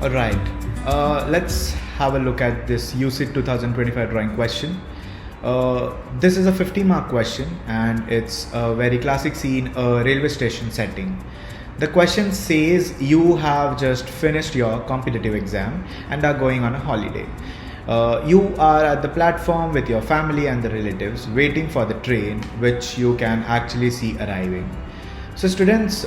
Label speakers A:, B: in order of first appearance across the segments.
A: Alright, let's have a look at this UCEED 2025 drawing question. This is a 50-mark question and it's a very classic scene, a railway station setting. The question says you have just finished your competitive exam and are going on a holiday. You are at the platform with your family and the relatives waiting for the train which you can actually see arriving. So students,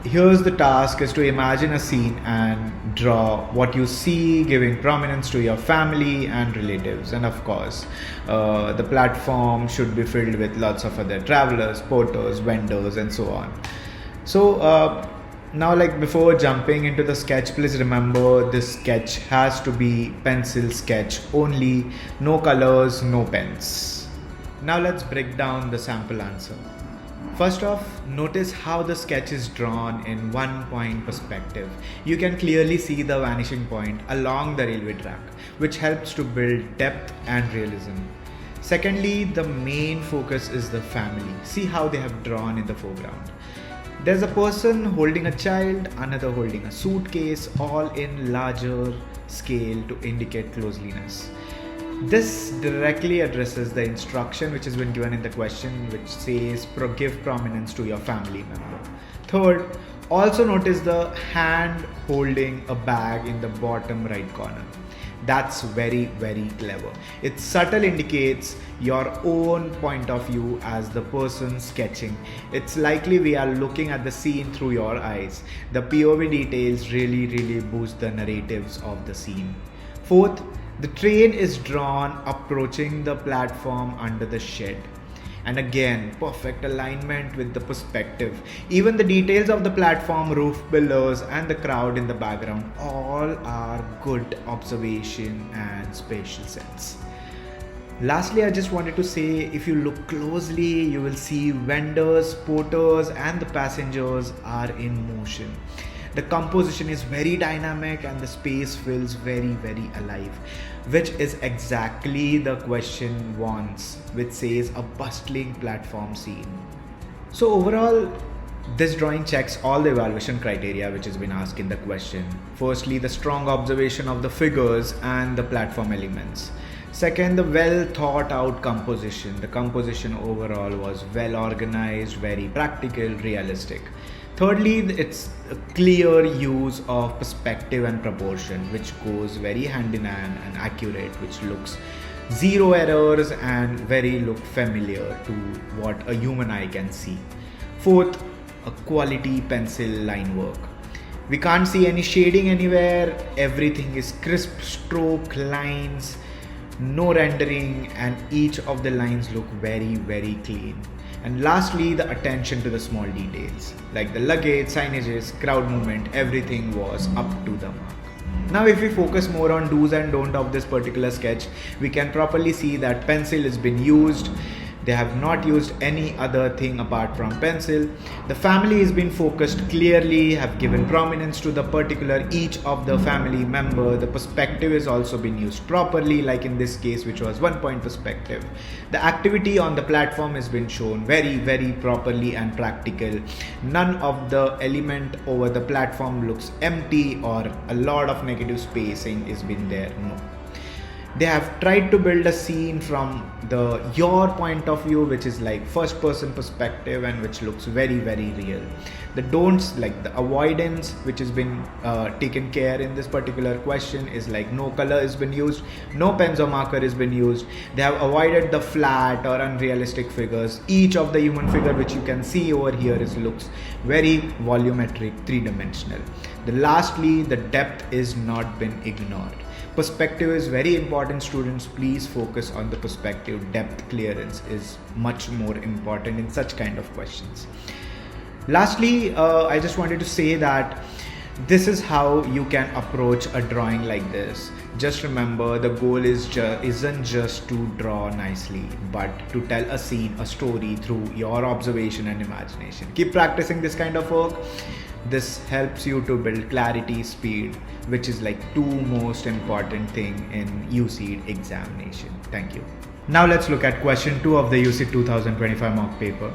A: here's the task is to imagine a scene and draw what you see, giving prominence to your family and relatives. And of course, the platform should be filled with lots of other travelers, porters, vendors and so on. So now, like before jumping into the sketch, please remember this sketch has to be pencil sketch only, no colors, no pens. Now let's break down the sample answer. First off, notice how the sketch is drawn in one point perspective. You can clearly see the vanishing point along the railway track, which helps to build depth and realism. Secondly, the main focus is the family. See how they have drawn in the foreground. There's a person holding a child, another holding a suitcase, all in larger scale to indicate closeliness. This directly addresses the instruction which has been given in the question, which says give prominence to your family member. Third, also notice the hand holding a bag in the bottom right corner. That's very, very clever. It subtle indicates your own point of view as the person sketching. It's likely we are looking at the scene through your eyes. The POV details really boost the narratives of the scene. Fourth, the train is drawn approaching the platform under the shed. And again, perfect alignment with the perspective. Even the details of the platform, roof pillars and the crowd in the background all are good observation and spatial sense. Lastly, I just wanted to say, if you look closely, you will see vendors, porters and the passengers are in motion. The composition is very dynamic and the space feels very alive, which is exactly the question wants, which says a bustling platform scene. So overall, this drawing checks all the evaluation criteria which has been asked in the question. Firstly, the strong observation of the figures and the platform elements. Second, the well thought out composition. The composition overall was well organized, very practical, realistic. Thirdly, it's a clear use of perspective and proportion, which goes very hand in hand and accurate, which looks zero errors and very look familiar to what a human eye can see. Fourth, a quality pencil line work. We can't see any shading anywhere. Everything is crisp stroke lines, no rendering, and each of the lines look very clean. And lastly, the attention to the small details like the luggage, signages, crowd movement, everything was up to the mark. Now if we focus more on do's and don'ts of this particular sketch, we can properly see that pencil has been used. They have not used any other thing apart from pencil. The family has been focused clearly, have given prominence to the particular each of the family member. The perspective has also been used properly, like in this case, which was 1 point perspective. The activity on the platform has been shown very properly and practical. None of the element over the platform looks empty or a lot of negative spacing has been there. No. They have tried to build a scene from your point of view, which is like first person perspective and which looks very real. The don'ts, like the avoidance which has been taken care in this particular question, is like no color has been used, no pens or marker has been used. They have avoided the flat or unrealistic figures. Each of the human figure which you can see over here looks very volumetric, three-dimensional. Lastly, the depth is not been ignored. Perspective is very important, students. Please focus on the perspective. Depth clearance is much more important in such kind of questions. Lastly, I just wanted to say that this is how you can approach a drawing like this. Just remember, the goal isn't just to draw nicely, but to tell a scene, a story through your observation and imagination. Keep practicing this kind of work. This helps you to build clarity, speed, which is like two most important thing in UCEED examination. Thank you. Now let's look at question 2 of the UCEED 2025 mock paper.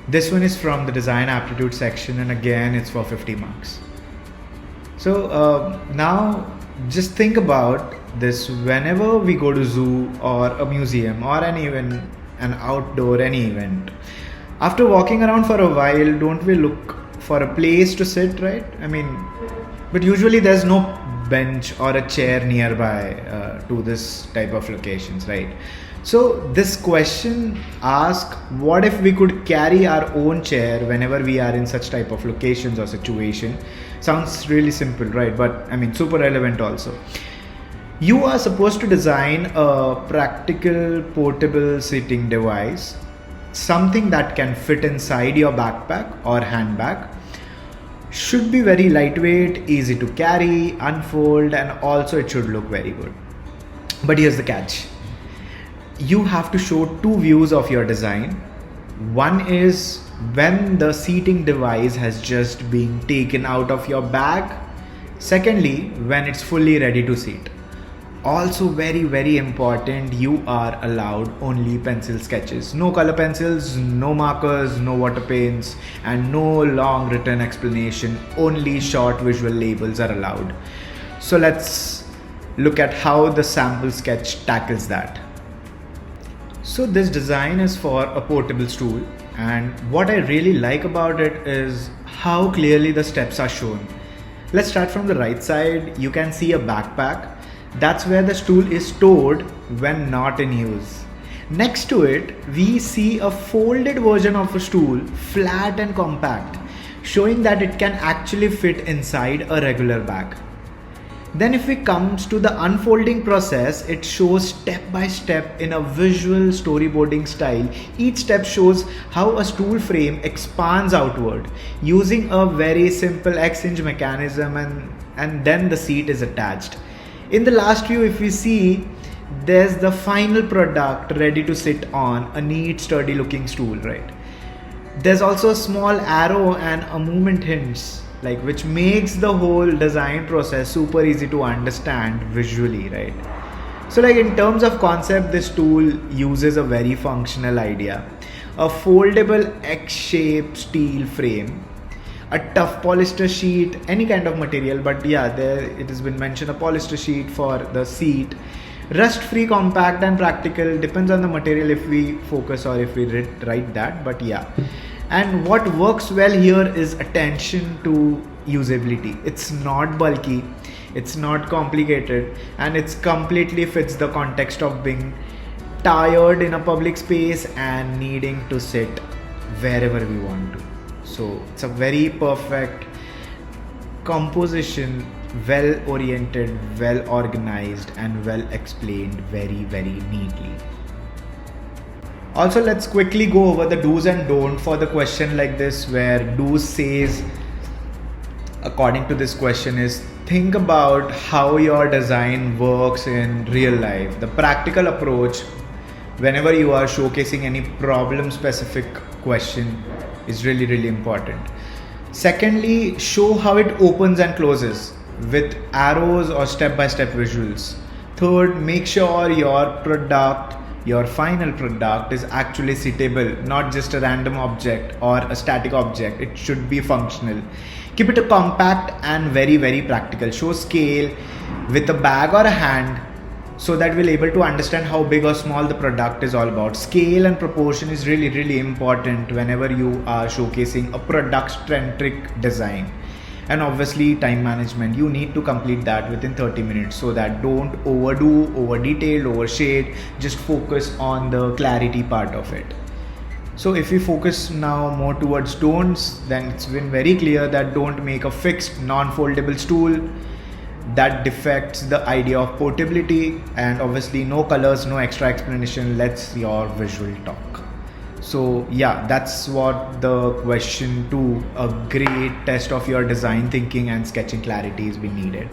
A: This one is from the design aptitude section, and again it's for 50 marks. So Now just think about this. Whenever we go to zoo or a museum or an outdoor any event, after walking around for a while, don't we look for a place to sit, right? I mean, but usually there's no bench or a chair nearby to this type of locations, right? So this question asks, what if we could carry our own chair whenever we are in such type of locations or situation? Sounds really simple, right? But I mean, super relevant also. You are supposed to design a practical portable seating device, something that can fit inside your backpack or handbag. Should be very lightweight, easy to carry, unfold, and also it should look very good. But here's the catch. You have to show two views of your design. One is when the seating device has just been taken out of your bag. Secondly, when it's fully ready to seat. Also very important, you are allowed only pencil sketches. No color pencils, no markers, no water paints, and no long written explanation. Only short visual labels are allowed. So let's look at how the sample sketch tackles that. So this design is for a portable stool, and what I really like about it is how clearly the steps are shown. Let's start from the right side. You can see a backpack. That's where the stool is stored when not in use. Next to it, we see a folded version of a stool, flat and compact, showing that it can actually fit inside a regular bag. Then if it comes to the unfolding process, it shows step by step in a visual storyboarding style. Each step shows how a stool frame expands outward using a very simple X-hinge mechanism, and then the seat is attached. In the last view, if we see, there's the final product ready to sit on, a neat sturdy looking stool, right? There's also a small arrow and a movement hinge, which makes the whole design process super easy to understand visually, right? So in terms of concept, this tool uses a very functional idea. A foldable X-shaped steel frame, a tough polyester sheet, any kind of material, but yeah, there it has been mentioned, a polyester sheet for the seat. Rust free, compact and practical, depends on the material if we focus or if we write that, but yeah. And what works well here is attention to usability. It's not bulky, it's not complicated, and it's completely fits the context of being tired in a public space and needing to sit wherever we want to. So it's a very perfect composition, well oriented, well organized, and well explained very neatly. Also, let's quickly go over the do's and don't for the question like this, where do's says, according to this question, is think about how your design works in real life. The practical approach whenever you are showcasing any problem specific question is really important. Secondly, show how it opens and closes with arrows or step-by-step visuals. Third, make sure your final product is actually seatable, not just a random object or a static object. It should be functional. Keep it compact and very practical. Show scale with a bag or a hand, so that we'll able to understand how big or small the product is all about. Scale and proportion is really important whenever you are showcasing a product-centric design. And obviously time management, you need to complete that within 30 minutes, so that don't overdo, over detailed, overshade, just focus on the clarity part of it. So if we focus now more towards don'ts, then it's been very clear that don't make a fixed non-foldable stool. That defects the idea of portability, and obviously no colors, no extra explanation, lets your visual talk. So yeah, that's what the question 2, a great test of your design thinking and sketching clarity is being needed.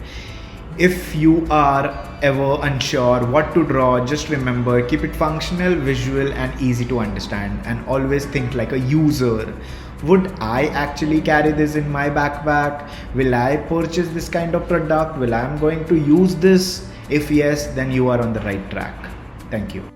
A: If you are ever unsure what to draw, just remember, keep it functional, visual and easy to understand, and always think like a user. Would I actually carry this in my backpack? Will I purchase this kind of product? Will I am going to use this? If yes, then you are on the right track. Thank you.